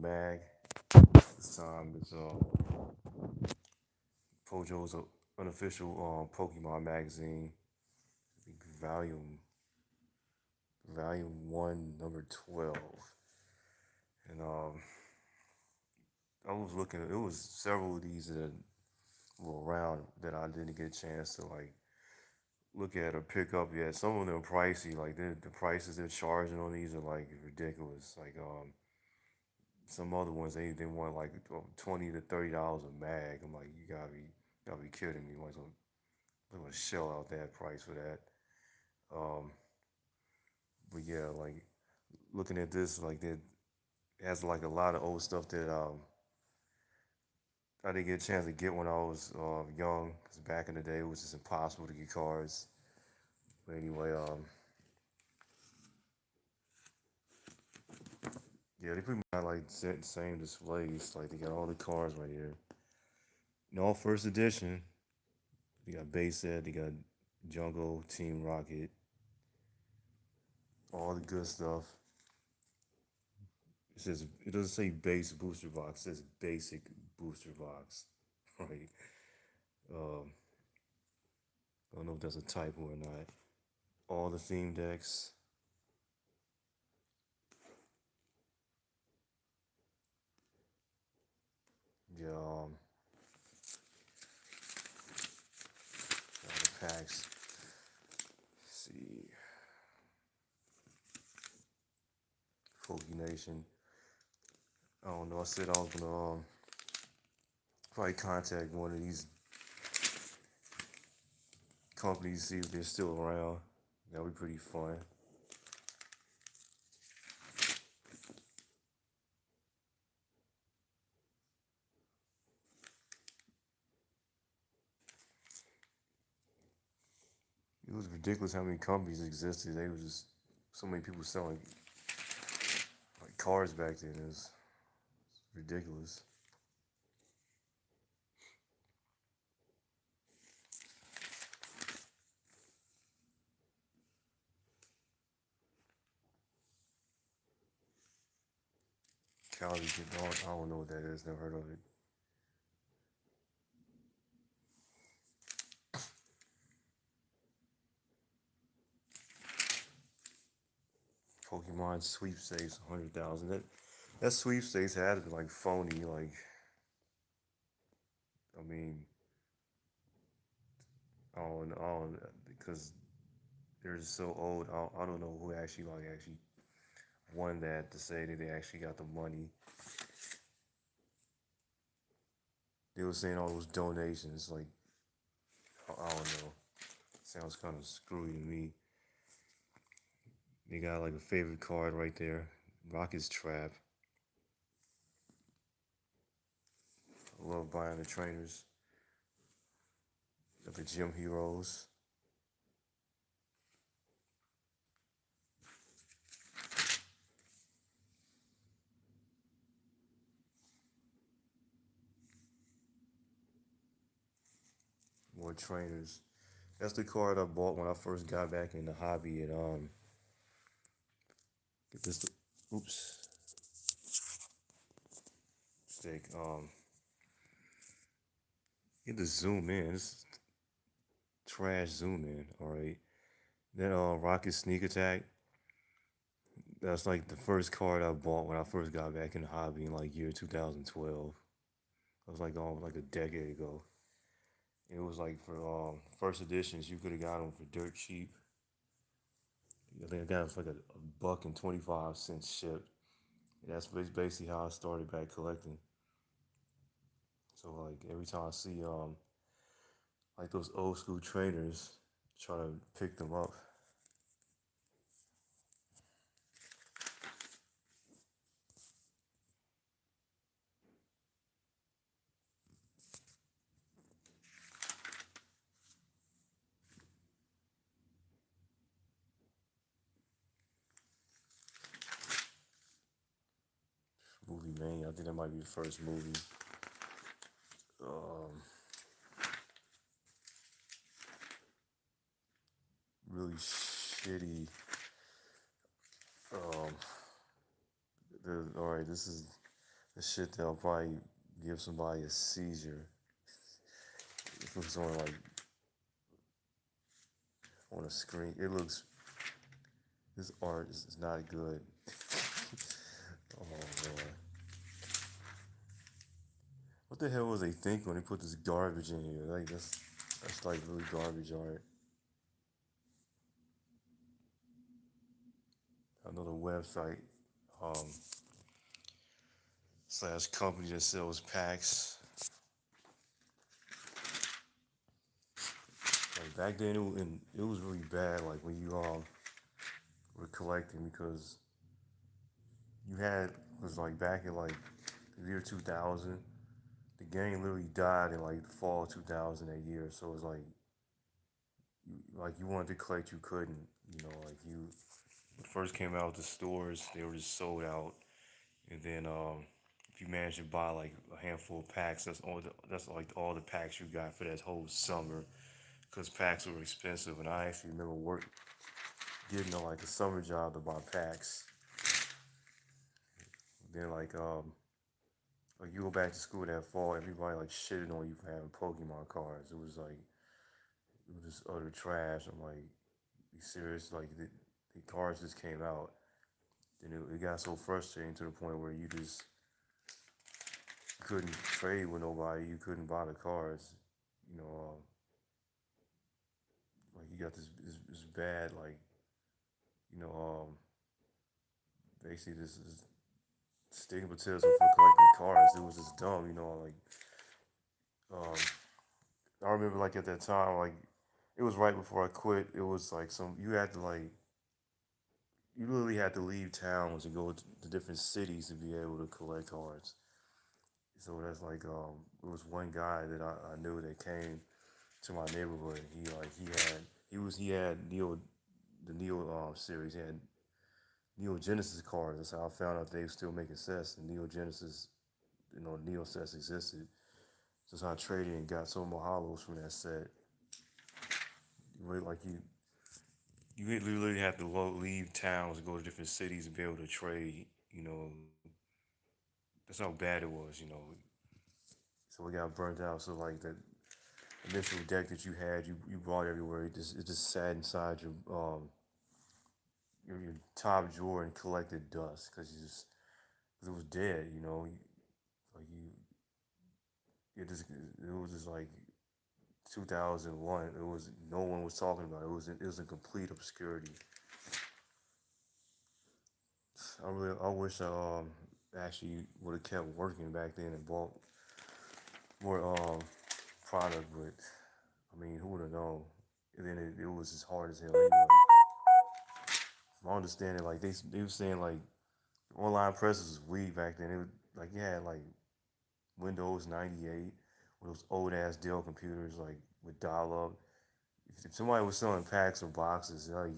mag. This time it's Pojo's unofficial Pokemon magazine, I think volume one, number 12. And I was looking. It was several of these that were around that I didn't get a chance to like look at or pick up yet. Some of them are pricey. Like the prices they're charging on these are like ridiculous. Like some other ones they want like $20 to $30 a mag. I'm like, you gotta be kidding me. Like, I'm gonna shell out that price for that. Um, but yeah, like looking at this, like it has like a lot of old stuff that I didn't get a chance to get when I was young. Cause back in the day, it was just impossible to get cards. But anyway, yeah, they pretty much got like same displays. Like they got all the cards right here. In all first edition, they got base set, they got Jungle, Team Rocket, all the good stuff. It doesn't say base booster box. It says basic booster box. Right. Um, I don't know if that's a typo or not. All the theme decks. Yeah. All the packs. Let's see. Poke Nation. I don't know. I said I was gonna probably contact one of these companies see if they're still around. That'd be pretty fun. It was ridiculous how many companies existed. They was just so many people selling like cars back then. It was ridiculous. Cali I don't know what that is. Never heard of it. Pokemon sweepstakes, 100,000. That sweepstakes had to be like phony. Like, I mean, I don't because they're just so old. I don't know who actually won that to say that they actually got the money. They were saying all those donations. Like, I don't know. Sounds kind of screwy to me. They got like a favorite card right there. Rocket's Trap. I love buying the trainers. Got the gym heroes. More trainers. That's the card I bought when I first got back in the hobby. And get this. Oops. Mistake. Get the zoom in. It's trash zoom in. All right. Then Rocket Sneak Attack. That's like the first card I bought when I first got back in the hobby in like year 2012. It was like almost like a decade ago. It was like for first editions, you could have got them for dirt cheap. I think I got them for like a buck and 25 cents shipped. And that's basically how I started back collecting. So like every time I see like those old school trainers, try to pick them up. Movie man, I think that might be the first movie. Um, really shitty. Um, all right, this is The shit that'll probably give somebody a seizure if it was on like on a screen. It looks this art is not good. Oh boy. What the hell was they thinking when they put this garbage in here? Like that's like really garbage art. Another website um, slash company that sells packs. Like back then, it was really bad. Like when you were collecting because you had was like back in like the year 2000. The game literally died in like the fall of 2000 that year. So it was like you wanted to collect, you couldn't. You know, like you when it first came out, the stores they were just sold out. And then if you managed to buy like a handful of packs, that's like all the packs you got for that whole summer. Because packs were expensive, and I actually remember getting like a summer job to buy packs. Then like you go back to school that fall, everybody like shitted on you for having Pokemon cards. It was just utter trash. I'm like, you serious? Like the cards just came out, and it got so frustrating to the point where you just couldn't trade with nobody. You couldn't buy the cards. You know, like you got this bad like you know basically this stigmatism for collecting cards. It was just dumb. You know, like um, I remember like at that time like it was right before I quit. It was like some you had to like you literally had to leave towns and go to different cities to be able to collect cards. So that's like it was one guy that I knew that came to my neighborhood. He had the Neo series. He had Neo Genesis cards. That's how I found out they were still making sets. And Neo Genesis, Neo sets existed. So that's how I traded and got some more hollows from that set. Really, like you literally have to leave towns and go to different cities to be able to trade. You know, that's how bad it was. So we got burnt out. So like that initial deck that you had, you brought everywhere. It just sat inside your top drawer and collected dust because cause it was dead. Like you it was just like 2001. It was no one was talking about it. It was in complete obscurity. I wish I actually would have kept working back then and bought more product, but I mean, who would have known? And then it was as hard as hell anyway. My understanding, like they were saying, like online presses was weak back then. It was like you had like Windows 98 with those old ass Dell computers, like with dial up. If somebody was selling packs or boxes, like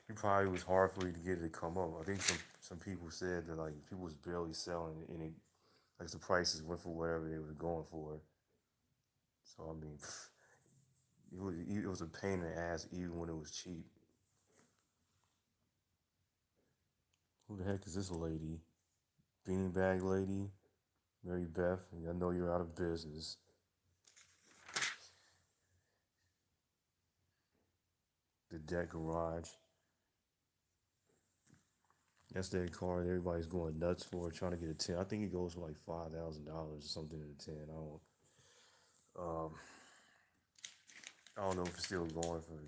it probably was hard for you to get it to come up. I think some people said that like people was barely selling it, and it like the prices went for whatever they were going for. So I mean, it was a pain in the ass even when it was cheap. Who the heck is this lady? Beanbag lady, Mary Beth. I know you're out of business. The Deck Garage. That's that car that everybody's going nuts for, trying to get a 10. I think it goes for like $5,000 or something in a 10. I don't know if it's still going for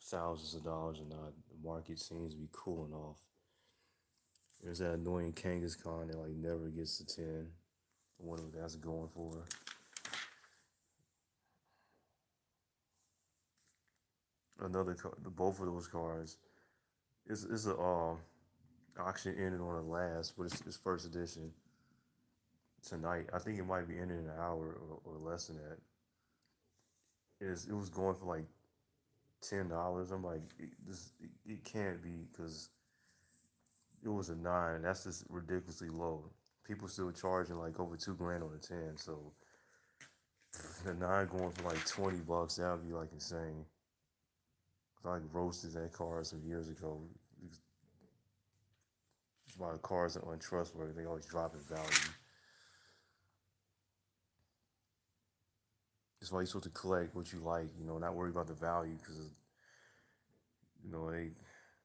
thousands of dollars or not. The market seems to be cooling off. There's that annoying Kangaskhan that like never gets to 10. I wonder what that's going for. Another car, both of those cars. It's a auction ended on the last, but it's first edition tonight. I think it might be ending in an hour or less than that. It was going for like $10. I'm like, it can't be because it was a nine. That's just ridiculously low. People still charging like over 2 grand on a 10. So the nine going for like $20, that would be like insane. I like roasted that car some years ago. That's why cars are untrustworthy. They always drop in value. That's why you're supposed to collect what you like. Not worry about the value because they.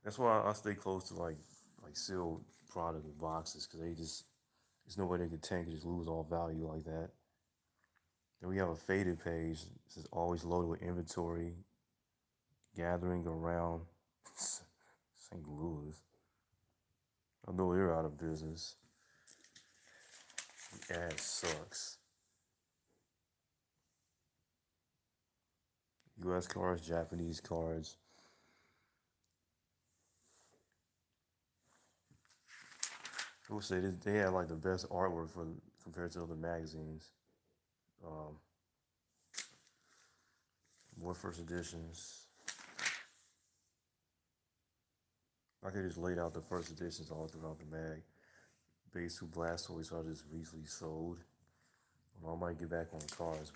That's why I stay close to like sealed product and boxes because they just there's no way they could tank and just lose all value like that. Then we have a faded page. It says always loaded with inventory, gathering around St. Louis. I know they're out of business. The ad sucks. U.S. cards, Japanese cards. I would say they have like the best artwork for compared to other magazines. Um, more first editions. I could just laid out the first editions all throughout the mag. Base 2 Blastoise I just recently sold. I might get back on cars,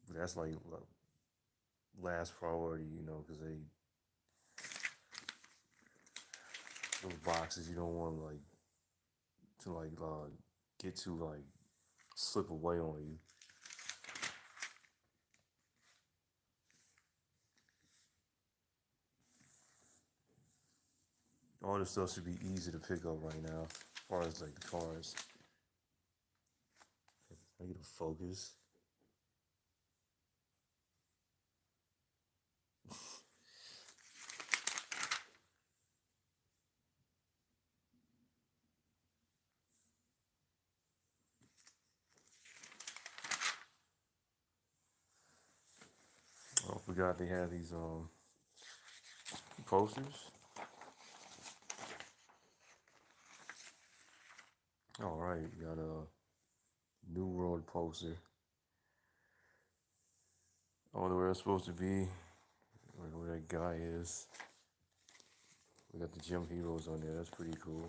but that's like last priority, because those boxes you don't want to get to slip away on you. All this stuff should be easy to pick up right now, as far as like the cars. I get a focus. I forgot they had these posters. All right, we got a New World poster. I wonder where it's supposed to be, where that guy is. We got the gym heroes on there. That's pretty cool.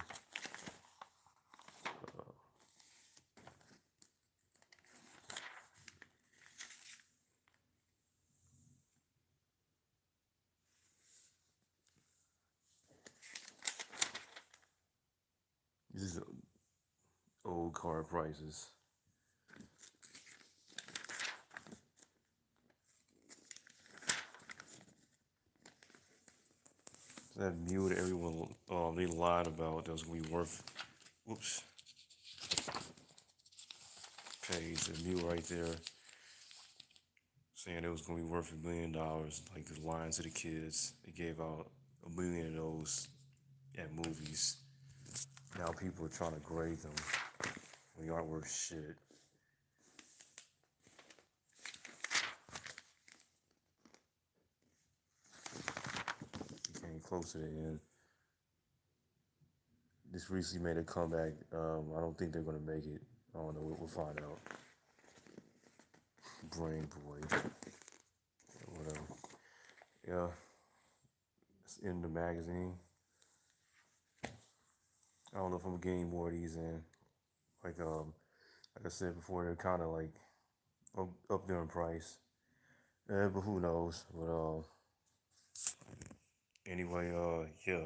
These are old car prices. That mule that everyone they lied about that was gonna be worth. Whoops. Page the mule right there saying it was gonna be worth $1 million. Like the lying to the kids. They gave out 1 million of those at movies. Now people are trying to grade them when they aren't worth shit. Came close to the end. This recently made a comeback. I don't think they're gonna make it. I don't know. We'll find out. Brain boy. Whatever. Yeah. It's in the magazine. I don't know if I'm getting more of these in. Like I said before, they're kind of like up there in price. But who knows? But anyway, yeah.